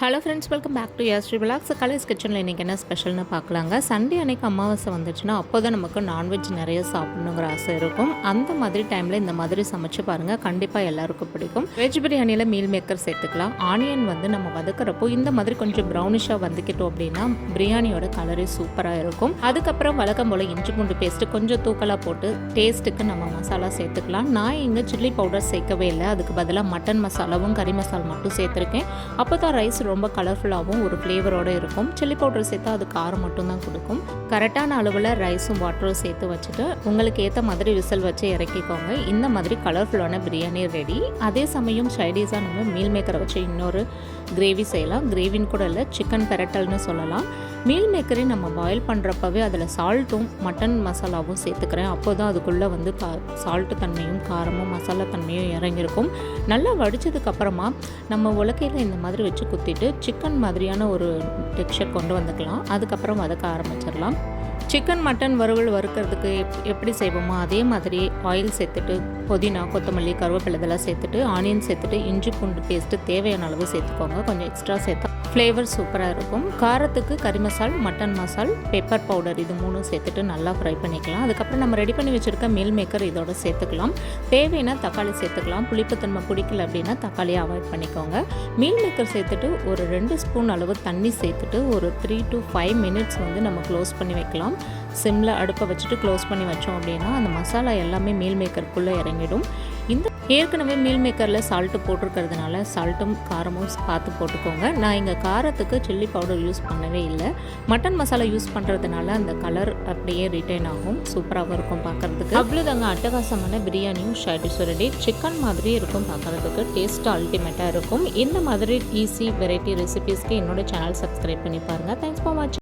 Hello friends, welcome back to Yashri vlogs. Colours கிச்சனில் இன்றைக்கி என்ன ஸ்பெஷல்னு பார்க்கலாங்க. சண்டே அன்றைக்கி அமாவாசை வந்துச்சுன்னா அப்போ தான் நமக்கு நான்வெஜ் நிறைய சாப்பிடணுங்கிற ஆசை இருக்கும். அந்த மாதிரி டைமில் இந்த மாதிரி சமைச்சு பாருங்கள், கண்டிப்பாக எல்லாருக்கும் பிடிக்கும். வெஜ் பிரியாணியில் மீல் மேக்கர் சேர்த்துக்கலாம். ஆனியன் வந்து நம்ம வதக்கிறப்போ இந்த மாதிரி கொஞ்சம் ப்ரௌனிஷாக வந்துக்கிட்டோம் அப்படின்னா பிரியாணியோட கலரே சூப்பராக இருக்கும். அதுக்கப்புறம் வழக்கம் போல் இஞ்சி பூண்டு பேஸ்ட்டு கொஞ்சம் தூக்கலாக போட்டு டேஸ்ட்டுக்கு நம்ம மசாலா சேர்த்துக்கலாம். நான் இங்கே சில்லி பவுடர் சேர்க்கவே இல்லை, அதுக்கு பதிலாக மட்டன் மசாலாவும் கறி மசாலா மட்டும் சேர்த்துருக்கேன். அப்போ தான் ரைஸ் ரொம்ப கலர்ஃபுல்லாகவும் ஒரு ஃப்ளேவரோடு இருக்கும். சில்லி பவுடர் சேர்த்தா அது காரம் மட்டும்தான் கொடுக்கும். கரெக்டான அளவில் ரைஸும் வாட்டரும் சேர்த்து வச்சுட்டு உங்களுக்கு ஏற்ற மாதிரி விசில் வச்சு இறக்கிக்கோங்க. இந்த மாதிரி கலர்ஃபுல்லான பிரியாணி ரெடி. அதே சமயம் சைடிஸாக நம்ம மீல் மேக்கரை வச்சு இன்னொரு கிரேவி செய்யலாம். கிரேவின்னு கூட இல்லை, சிக்கன் பெரட்டல்னு சொல்லலாம். மீல் மேக்கரை நம்ம பாயில் பண்ணுறப்பவே அதில் சால்ட்டும் மட்டன் மசாலாவும் சேர்த்துக்கிறேன். அப்போ தான் அதுக்குள்ளே வந்து சால்ட்டு தன்மையும் காரமும் மசாலா தன்மையும் இறங்கியிருக்கும். நல்லா வடித்ததுக்கப்புறமா நம்ம உலக்கையில் இந்த மாதிரி வச்சு குத்திட்டு சிக்கன் மாதிரியான ஒரு டெக்ஸ்சர் கொண்டு வந்துக்கலாம். அதுக்கப்புறம் வதக்க ஆரம்பிச்சிடலாம். சிக்கன் மட்டன் வறுவல் வறுக்கிறதுக்கு எப்படி செய்வோமோ அதே மாதிரி ஆயில் சேர்த்துட்டு புதினா கொத்தமல்லி கருவேப்பிலை இதெல்லாம் சேர்த்துட்டு ஆனியன் சேர்த்துட்டு இஞ்சி பூண்டு பேஸ்ட்டு தேவையான அளவு சேர்த்துக்கோங்க. கொஞ்சம் எக்ஸ்ட்ரா சேர்த்தா ஃப்ளேவர் சூப்பராக இருக்கும். காரத்துக்கு கறி மசால், மட்டன் மசால், பெப்பர் பவுடர் இது மூணும் சேர்த்துட்டு நல்லா ஃப்ரை பண்ணிக்கலாம். அதுக்கப்புறம் நம்ம ரெடி பண்ணி வச்சுருக்க மீல் மேக்கர் இதோட சேர்த்துக்கலாம். தேவைன்னா தக்காளி சேர்த்துக்கலாம். புளிப்புத்தன்மை பிடிக்கல அப்படின்னா தக்காளியை அவாய்ட் பண்ணிக்கோங்க. மீல் மேக்கர் சேர்த்துட்டு ஒரு 2 ஸ்பூன் அளவு தண்ணி சேர்த்துட்டு ஒரு 3 to 5 minutes வந்து நம்ம க்ளோஸ் பண்ணி வைக்கலாம். சிம்மில் அடுப்பை வச்சுட்டு க்ளோஸ் பண்ணி வச்சோம் அப்படின்னா அந்த மசாலா எல்லாமே மீல் மேக்கருக்குள்ளே இறங்கிடும். இந்த ஏற்கனவே மீல் மேக்கரில் சால்ட்டு போட்டிருக்கிறதுனால சால்ட்டும் காரமும் பார்த்து போட்டுக்கோங்க. நான் இங்கே காரத்துக்கு சில்லி பவுடர் யூஸ் பண்ணவே இல்லை. மட்டன் மசாலா யூஸ் பண்ணுறதுனால அந்த கலர் அப்படியே ரிட்டைன் ஆகும். சூப்பராகவும் இருக்கும் பார்க்குறதுக்கு. அவ்வளோதாங்க, அட்டகாசமான பிரியாணியும் சைடிஷும் ரெடி. சிக்கன் மாதிரி இருக்கும் பார்க்குறதுக்கு, டேஸ்ட்டு அல்டிமேட்டாக இருக்கும். இந்த மாதிரி ஈஸி வெரைட்டி ரெசிபீஸ்க்கு என்னோட சேனல் சப்ஸ்கிரைப் பண்ணி பாருங்கள். தேங்க்ஸ் ஃபார் வாட்சிங்.